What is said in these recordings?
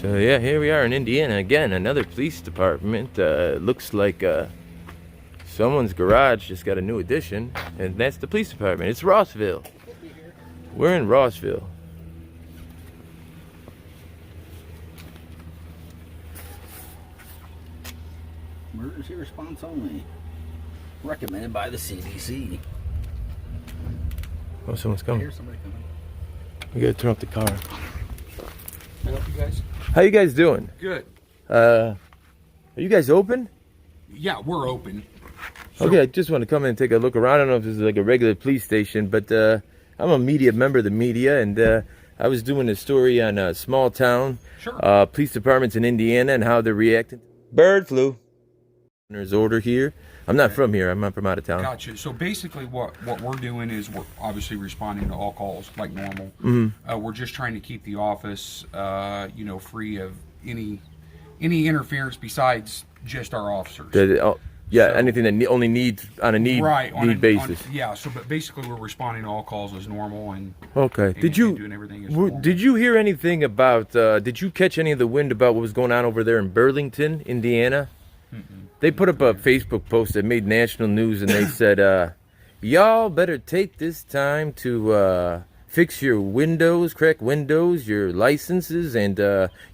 So yeah, here we are in Indiana again, another police department. Looks like someone's garage just got a new addition, and that's the police department. It's Roseville. We're in Roseville. Emergency response only. Recommended by the CDC. Oh, someone's I coming. hear somebody coming. We gotta turn off the car. Can I help you guys? How you guys doing? Good. Are you guys open? Yeah, we're open. Okay, I just want to come in and take a look around. I don't know if this is like a regular police station, but I'm a member of the media, and I was doing a story on small town police departments in Indiana and how they're reacting. Bird flu. There's order here. I'm not from here. I'm not from out of town. Gotcha. So basically what we're doing is we're obviously responding to all calls like normal. Mm-hmm. We're just trying to keep the office, free of any interference besides just our officers. Yeah, so, anything that only needs on a need basis. But basically we're responding to all calls as normal and okay. doing everything as normal. Did you hear anything about? Did you catch any of the wind about what was going on over there in Burlington, Indiana? Mm-mm. They put up a Facebook post that made national news, and they said, "Y'all better take this time to fix your windows, crack windows, your licenses, and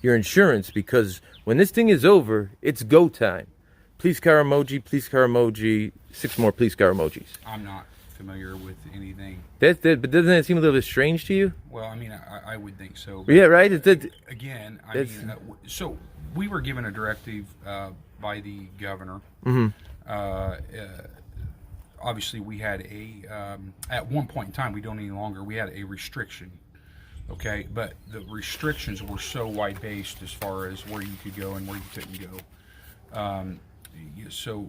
your insurance, because when this thing is over, it's go time." Police car emoji, police car emoji, 6 more police car emojis. I'm not familiar with anything. But doesn't that seem a little bit strange to you? Well, I mean, I would think so. Yeah, right? So we were given a directive by the governor. Mm-hmm. Obviously, we had at one point in time, we don't any longer, we had a restriction. Okay, but the restrictions were so wide-based as far as where you could go and where you couldn't go. So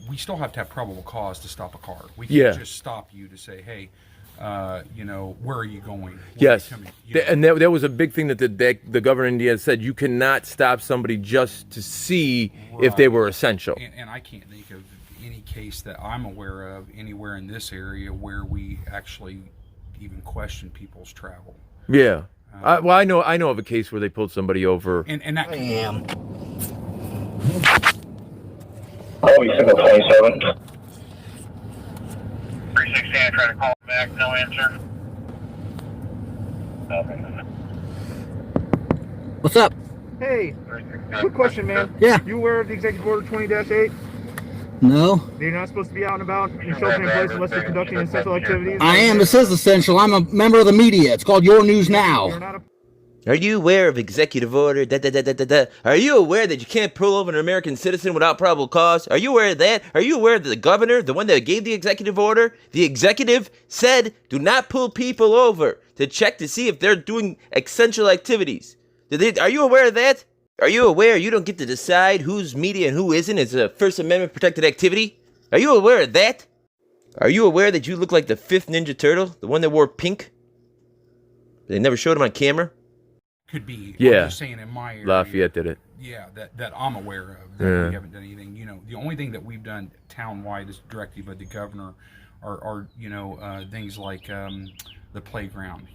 we still have to have probable cause to stop a car. We can't just stop you to say, hey, where are you going? Yes, and that was a big thing that the governor in Indiana said. You cannot stop somebody just to see if they were essential. And I can't think of any case that I'm aware of anywhere in this area where we actually even question people's travel. Yeah. I know of a case where they pulled somebody over. And that can... Oh, you said 27. 316, I tried to call back, no answer. Okay. What's up? Hey, quick question, man. Yeah. You aware of the executive order 20-8? No. You're not supposed to be out and about and sheltering in place unless you're conducting essential activities? I am. This is essential. I'm a member of the media. It's called Your News Now. You're not a... Are you aware of executive order? Are you aware that you can't pull over an American citizen without probable cause? Are you aware of that? Are you aware that the governor, the one that gave the executive order, the executive said, do not pull people over to check to see if they're doing essential activities? Are you aware of that? Are you aware you don't get to decide who's media and who isn't? It's a First Amendment protected activity. Are you aware of that? Are you aware that you look like the 5th Ninja Turtle, the one that wore pink? They never showed him on camera. Could be. Yeah. I'm just saying in my area. Lafayette did it. Yeah, that I'm aware of. That we haven't done anything. The only thing that we've done town-wide is directive by the governor are things like the playground,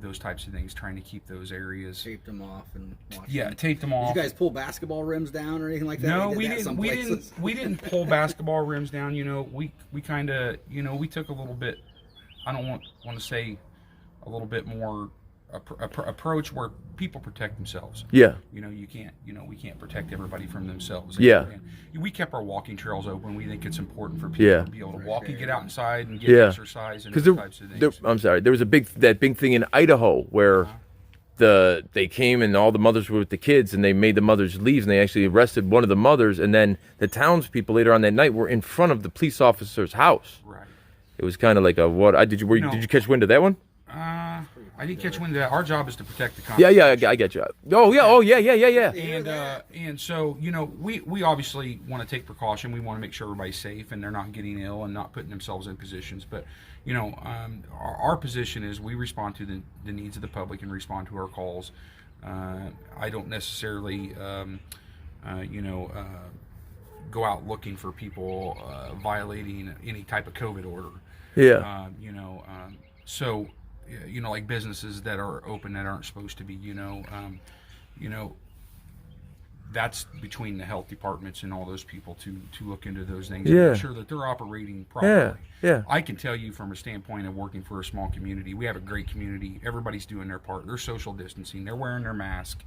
those types of things, trying to keep those areas. Taped them off and watched Yeah, them. taped them off. Did you guys pull basketball rims down or anything like that? No, we didn't. We didn't pull basketball rims down. We kind of, we took a little bit. I don't want to say a little bit more approach where people protect themselves. Yeah. You can't. We can't protect everybody from themselves. Yeah. And we kept our walking trails open. We think it's important for people to be able to walk and get out inside and get exercise and those types of things. I'm sorry. There was that big thing in Idaho where they came and all the mothers were with the kids and they made the mothers leave and they actually arrested one of the mothers, and then the townspeople later on that night were in front of the police officer's house. Right. It was kind of like a what? Did you catch wind of that one? I didn't catch wind of that. Our job is to protect the Constitution. Yeah, I get you. Oh, yeah. And so, we obviously want to take precaution. We want to make sure everybody's safe and they're not getting ill and not putting themselves in positions. But, our position is we respond to the needs of the public and respond to our calls. I don't necessarily, go out looking for people violating any type of COVID order. Yeah. So, like businesses that are open that aren't supposed to be, you know, that's between the health departments and all those people to look into those things and make sure that they're operating properly. Yeah. I can tell you from a standpoint of working for a small community, we have a great community. Everybody's doing their part. They're social distancing. They're wearing their mask.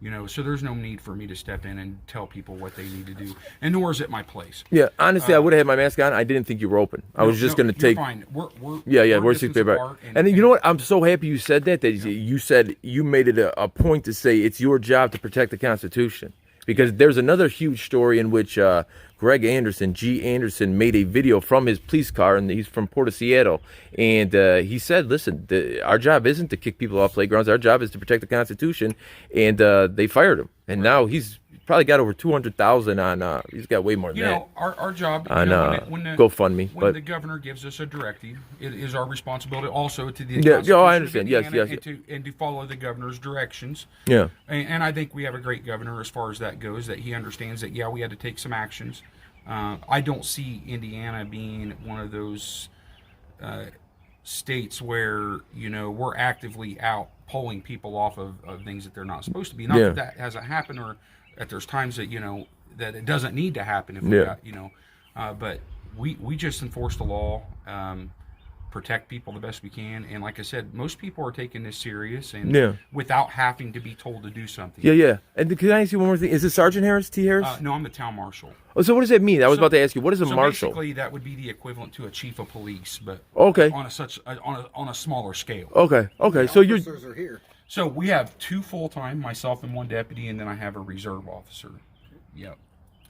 You know, so there's no need for me to step in and tell people what they need to do, and nor is it my place. Yeah, honestly, I would have had my mask on. I didn't think you were open. I was just going to take. Fine. We're we're 6 feet apart. And you know what? I'm so happy you said that. You said you made it a point to say it's your job to protect the Constitution, because there's another huge story in which Greg Anderson, G. Anderson, made a video from his police car, and he's from Port of Seattle. And he said, listen, our job isn't to kick people off playgrounds. Our job is to protect the Constitution. And they fired him. And now he's probably got over 200,000 on, he's got way more than that. You know, our job on when the GoFundMe. When But the governor gives us a directive, it is our responsibility also to the I understand. Yes. and to follow the governor's directions. Yeah. And I think we have a great governor as far as that goes, that he understands that, we had to take some actions. I don't see Indiana being one of those states where, you know, we're actively out pulling people off of things that they're not supposed to be. Not that hasn't happened, or that there's times that, you know, that it doesn't need to happen if we got, you know, but we just enforce the law, protect people the best we can. And like I said, most people are taking this serious and without having to be told to do something. Yeah. And can I ask you one more thing? Is it Sergeant Harris, T. Harris? No, I'm the town marshal. Oh, so what does that mean? I was about to ask you. What is a marshal? Basically, that would be the equivalent to a chief of police, but okay, on a smaller scale. Okay. So you're. Officers are here. So we have 2 full-time, myself and 1 deputy, and then I have a reserve officer. Yep.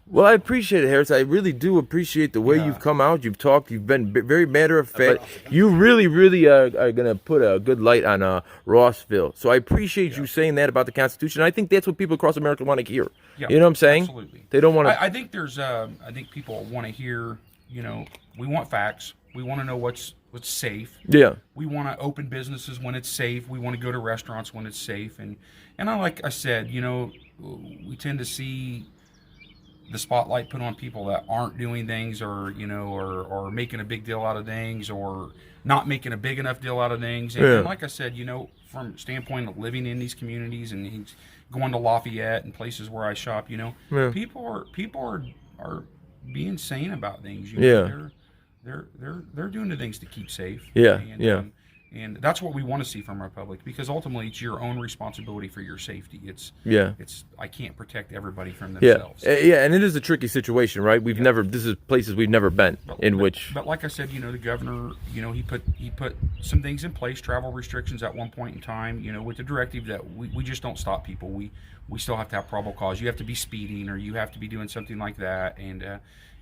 Well, I appreciate it, Harris. I really do appreciate the way you've come out. You've talked. You've been very matter of fact. You really are going to put a good light on Roseville. So I appreciate you saying that about the Constitution. I think that's what people across America want to hear. Yeah, you know what I'm saying? Absolutely. They don't want to. I think there's. I think people want to hear. You know, we want facts. We want to know what's safe. Yeah. We want to open businesses when it's safe. We want to go to restaurants when it's safe. And like I said, you know, we tend to see the spotlight put on people that aren't doing things, or, you know, or making a big deal out of things, or not making a big enough deal out of things. And like I said, you know, from standpoint of living in these communities and going to Lafayette and places where I shop, you know, people are being sane about things. You know, they're doing the things to keep safe. And that's what we want to see from our public, because ultimately it's your own responsibility for your safety. It's I can't protect everybody from themselves. And it is a tricky situation, right? This is places we've never been But like I said, you know, the governor, you know, he put some things in place, travel restrictions at one point in time, you know, with the directive that we just don't stop people. We still have to have probable cause. You have to be speeding, or you have to be doing something like that, and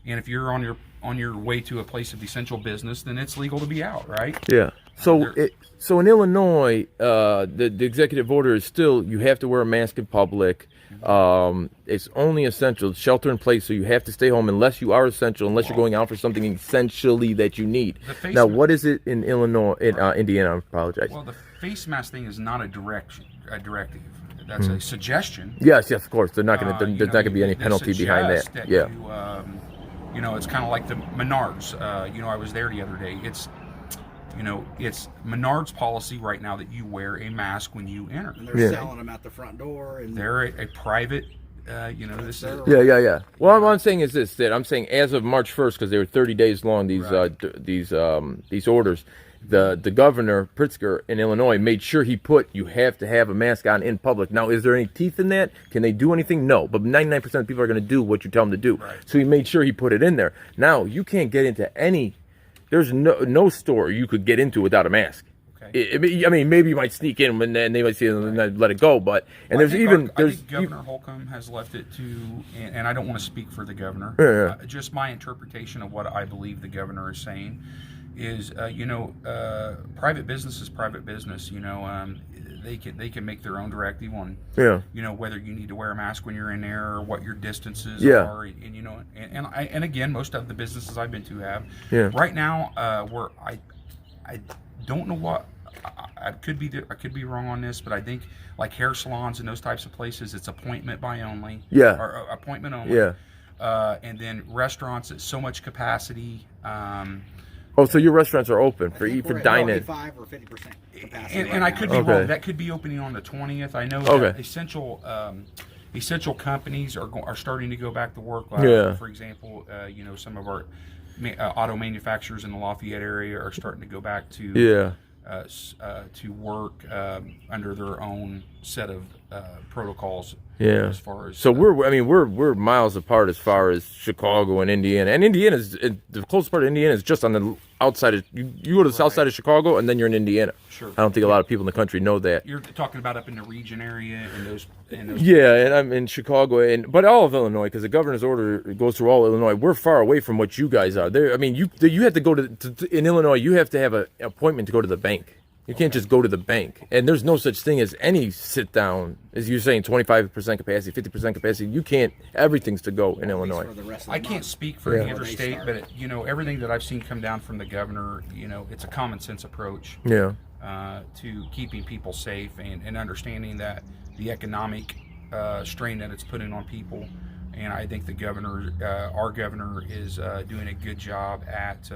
if you're on your way to a place of essential business, then it's legal to be out, right? Yeah. So in Illinois, the executive order is still, you have to wear a mask in public. It's only essential, shelter in place, so you have to stay home unless you are essential, unless you're going out for something essentially that you need. Now, what is it in Illinois, Indiana? I apologize. Well, the face mask thing is not a directive. That's a suggestion. Yes, of course. There's not going to be any penalty behind that. You know, it's kind of like the Menards. You know, I was there the other day. It's Menards policy right now that you wear a mask when you enter. And they're selling them at the front door. And they're a private, you know, this is... Yeah. Well, what I'm saying is this, that I'm saying as of March 1st, because they were 30 days long, these orders, the governor, Pritzker, in Illinois, made sure you have to have a mask on in public. Now, is there any teeth in that? Can they do anything? No. But 99% of people are going to do what you tell them to do. Right. So he made sure he put it in there. Now, you can't get into there's no store you could get into without a mask. Okay. I mean, maybe you might sneak in and they might see it and let it go. But I think Governor Holcomb has left it to, and I don't want to speak for the governor. Just my interpretation of what I believe the governor is saying is, private business is private business. You know, they can make their own directive on, you know, whether you need to wear a mask when you're in there, or what your distances are, and you know, and again, most of the businesses I've been to have. Right now, where I don't know what I could be wrong on this, but I think like hair salons and those types of places, it's appointment by only. Or appointment only. And then restaurants, it's so much capacity. Oh, so your restaurants are open for dine-in? 85 or 50% capacity. And I could be wrong. That could be opening on the 20th. I know that essential companies are starting to go back to work. For example, some of our auto manufacturers in the Lafayette area are starting to go back to work under their own set of protocols. As far as we're miles apart as far as Chicago and Indiana. And the closest part of Indiana is just on the outside of you go to the south side of Chicago and then you're in Indiana. Sure. I don't think a lot of people in the country know that. You're talking about up in the region area and those. Yeah, and I'm in Chicago, but all of Illinois, because the governor's order goes through all Illinois. We're far away from what you guys are. There, I mean, you have to go in Illinois. You have to have an appointment to go to the bank. You can't just go to the bank. And there's no such thing as any sit down. As you're saying, 25% capacity, 50% capacity. You can't. Everything's to go in Illinois. I can't speak for either state, but everything that I've seen come down from the governor, it's a common sense approach. Yeah. To keeping people safe and understanding that the economic strain that it's putting on people. And I think the governor, our governor, is doing a good job at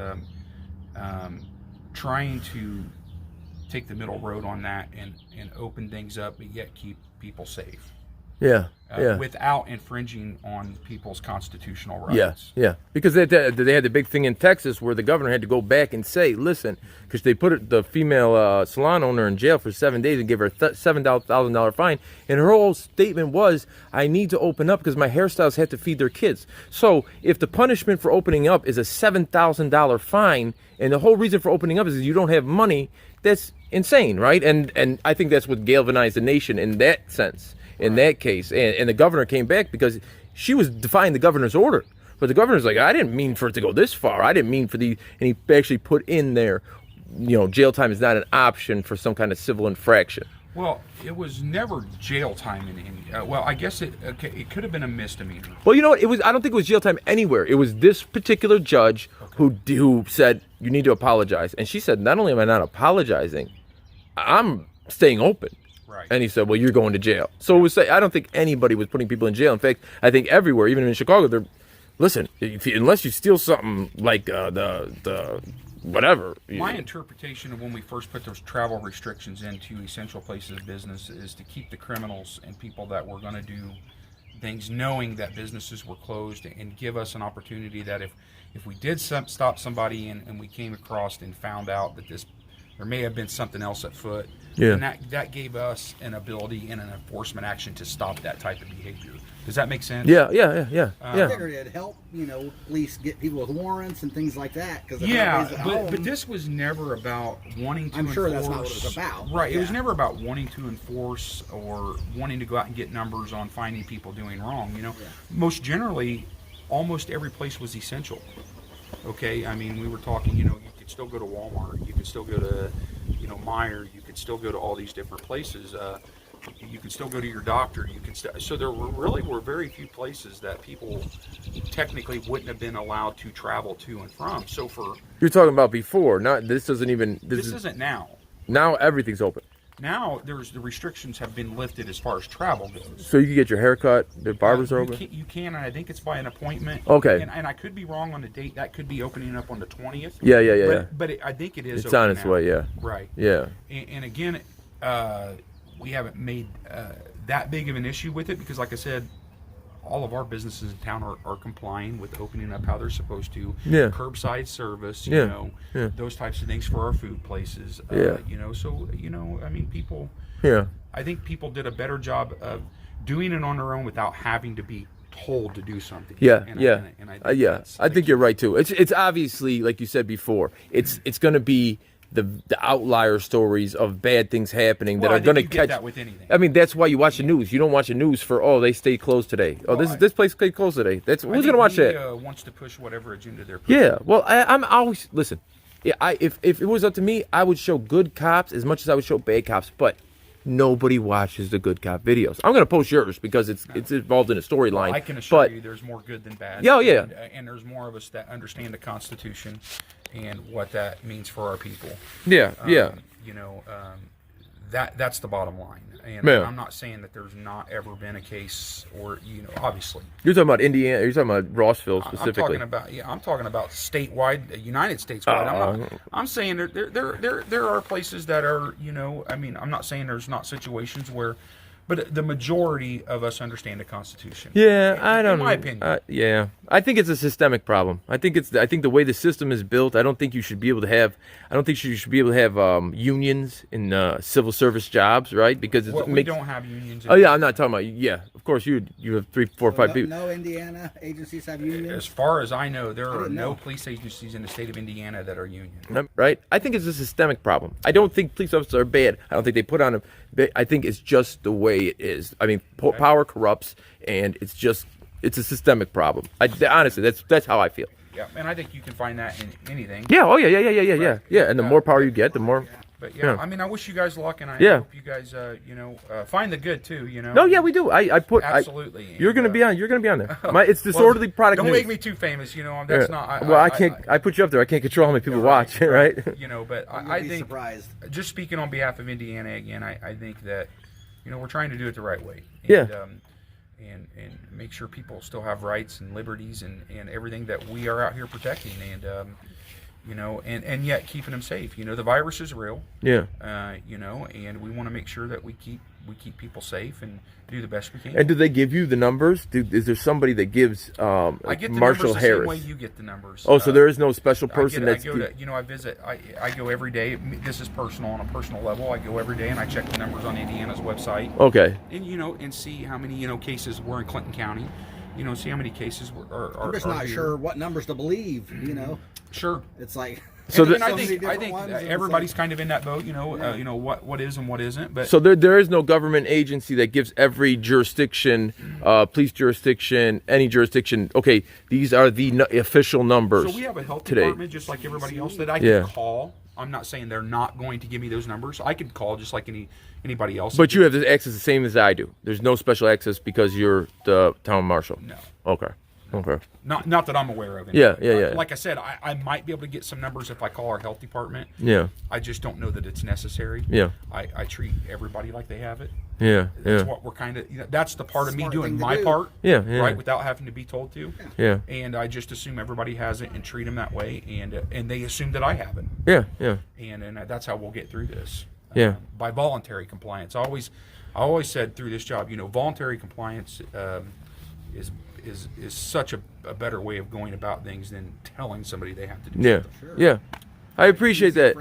trying to take the middle road on that and open things up, but yet keep people safe. Without infringing on people's constitutional rights. Yeah. Because they had the big thing in Texas where the governor had to go back and say, listen, because they put the female salon owner in jail for 7 days and give her a $7,000 fine. And her whole statement was, I need to open up because my hairstylists have to feed their kids. So if the punishment for opening up is a $7,000 fine, and the whole reason for opening up is you don't have money, that's insane, right? And I think that's what galvanized the nation in that sense. In that case, and the governor came back because she was defying the governor's order. But the governor's like, I didn't mean for it to go this far. I didn't mean for and he actually put in there, jail time is not an option for some kind of civil infraction. Well, it was never jail time well, I guess it could have been a misdemeanor. Well, you know what? I don't think it was jail time anywhere. It was this particular judge who said, you need to apologize. And she said, not only am I not apologizing, I'm staying open. Right. And he said, well, you're going to jail. So I don't think anybody was putting people in jail. In fact, I think everywhere, even in Chicago, unless you steal something like the whatever. My interpretation of when we first put those travel restrictions into essential places of business is to keep the criminals and people that were going to do things knowing that businesses were closed and give us an opportunity that if we did stop somebody and we came across and found out that there may have been something else at foot. Yeah. And that gave us an ability and an enforcement action to stop that type of behavior. Does that make sense? I figured it'd help, police get people with warrants and things like that. But this was never about wanting to I'm sure enforce. that's not what it was about. Right. It was never about wanting to enforce or wanting to go out and get numbers on finding people doing wrong. Most generally, almost every place was essential. Okay. I mean, we were talking, you could still go to Walmart. You could still go to, Meijer. You could still go to all these different places. You could still go to your doctor. So there were very few places that people technically wouldn't have been allowed to travel to and from. So you're talking about before, not this doesn't even. This isn't now. Now everything's open. Now the restrictions have been lifted as far as travel goes. So you can get your hair cut. The barbers are open. You can, and I think it's by an appointment. Okay. And I could be wrong on the date. That could be opening up on the 20th. Yeah. But I think it is. It's on its way. Yeah. Right. Yeah. And again, we haven't made that big of an issue with it because, like I said, all of our businesses in town are complying with opening up how they're supposed to. Yeah. Curbside service, those types of things for our food places. So, I mean, people. Yeah. I think people did a better job of doing it on their own without having to be told to do something. I think you're right too. It's obviously, like you said before, it's going to be the outlier stories of bad things happening that are going to catch. That with anything. I mean, that's why you watch the news. You don't watch the news for they stay closed today. This place stayed closed today. Who's going to watch that? Wants to push whatever agenda they're pushing. Yeah. Well, I'm always listen. Yeah, if it was up to me, I would show good cops as much as I would show bad cops. But nobody watches the good cop videos. I'm going to post yours because it's involved in a storyline. Well, I can assure you there's more good than bad. Yeah. And there's more of us that understand the Constitution and what that means for our people. Yeah. that's the bottom line. And Yeah. I'm not saying that there's not ever been a case, or obviously. You're talking about Indiana. You're talking about Rossville I'm specifically. talking about statewide, United States wide. I'm saying there are places that are, I'm not saying there's not situations where, but the majority of us understand the Constitution. Yeah, I don't. In my opinion. Yeah, I think it's a systemic problem. I think the way the system is built. I don't think you should be able to have. I don't think you should be able to have unions in civil service jobs, right? Because We don't have unions. Oh yeah, I'm not talking about. Yeah, of course you have 3, 4, 5 people. No Indiana agencies have unions. As far as I know, there are no police agencies in the state of Indiana that are union. Right? I think it's a systemic problem. I don't think police officers are bad. I don't think they put on them. I think it's just the way it is. I mean, power corrupts, and it's a systemic problem. Honestly, that's how I feel. Yeah, and I think you can find that in anything. Yeah. Oh yeah. Yeah. And the more power you get, the more. But yeah, I mean, I wish you guys luck, and I hope you guys, find the good too. No, yeah, we do. I put absolutely. You're gonna be on. You're gonna be on there. It's disorderly product. Don't news. make me too famous. That's not. I can't. I put you up there. I can't control how many people watch. Right. But I think. Surprised. Just speaking on behalf of Indiana again, I think that we're trying to do it the right way. Yeah. And make sure people still have rights and liberties and everything that we are out here protecting, and yet keeping them safe. The virus is real. Yeah. And we want to make sure that we keep people safe and do the best we can. And do they give you the numbers? Is there somebody that gives I get the Marshall numbers the Harris? same way you get the numbers. Oh, so there is no special person I visit. I go every day. This is personal on a personal level. I go every day and I check the numbers on Indiana's website. Okay. And and see how many cases were in Clinton County. See how many cases are. I'm just not here. sure what numbers to believe. Sure. It's like. And I so many think different ones, and it's everybody's like- kind of in that boat. What is and what isn't. But So there is no government agency that gives every jurisdiction, police jurisdiction, any jurisdiction. Okay, these are the official numbers. So we have a health today. department just like everybody else that I can call. I'm not saying they're not going to give me those numbers. I could call just like anybody else. But you have the access the same as I do. There's no special access because you're the town marshal. No. Okay. Not that I'm aware of. Yeah. Like I said, I might be able to get some numbers if I call our health department. Yeah. I just don't know that it's necessary. Yeah. I treat everybody like they have it. Yeah. That's what we're kind of. That's the part of me Smart doing thing to my do. part. Yeah. Right, without having to be told to. Yeah. And I just assume everybody has it and treat them that way, and they assume that I have it. Yeah. And that's how we'll get through this. Yeah. By voluntary compliance. I always said through this job, voluntary compliance is such a better way of going about things than telling somebody they have to do Yeah. something. Yeah. I appreciate that.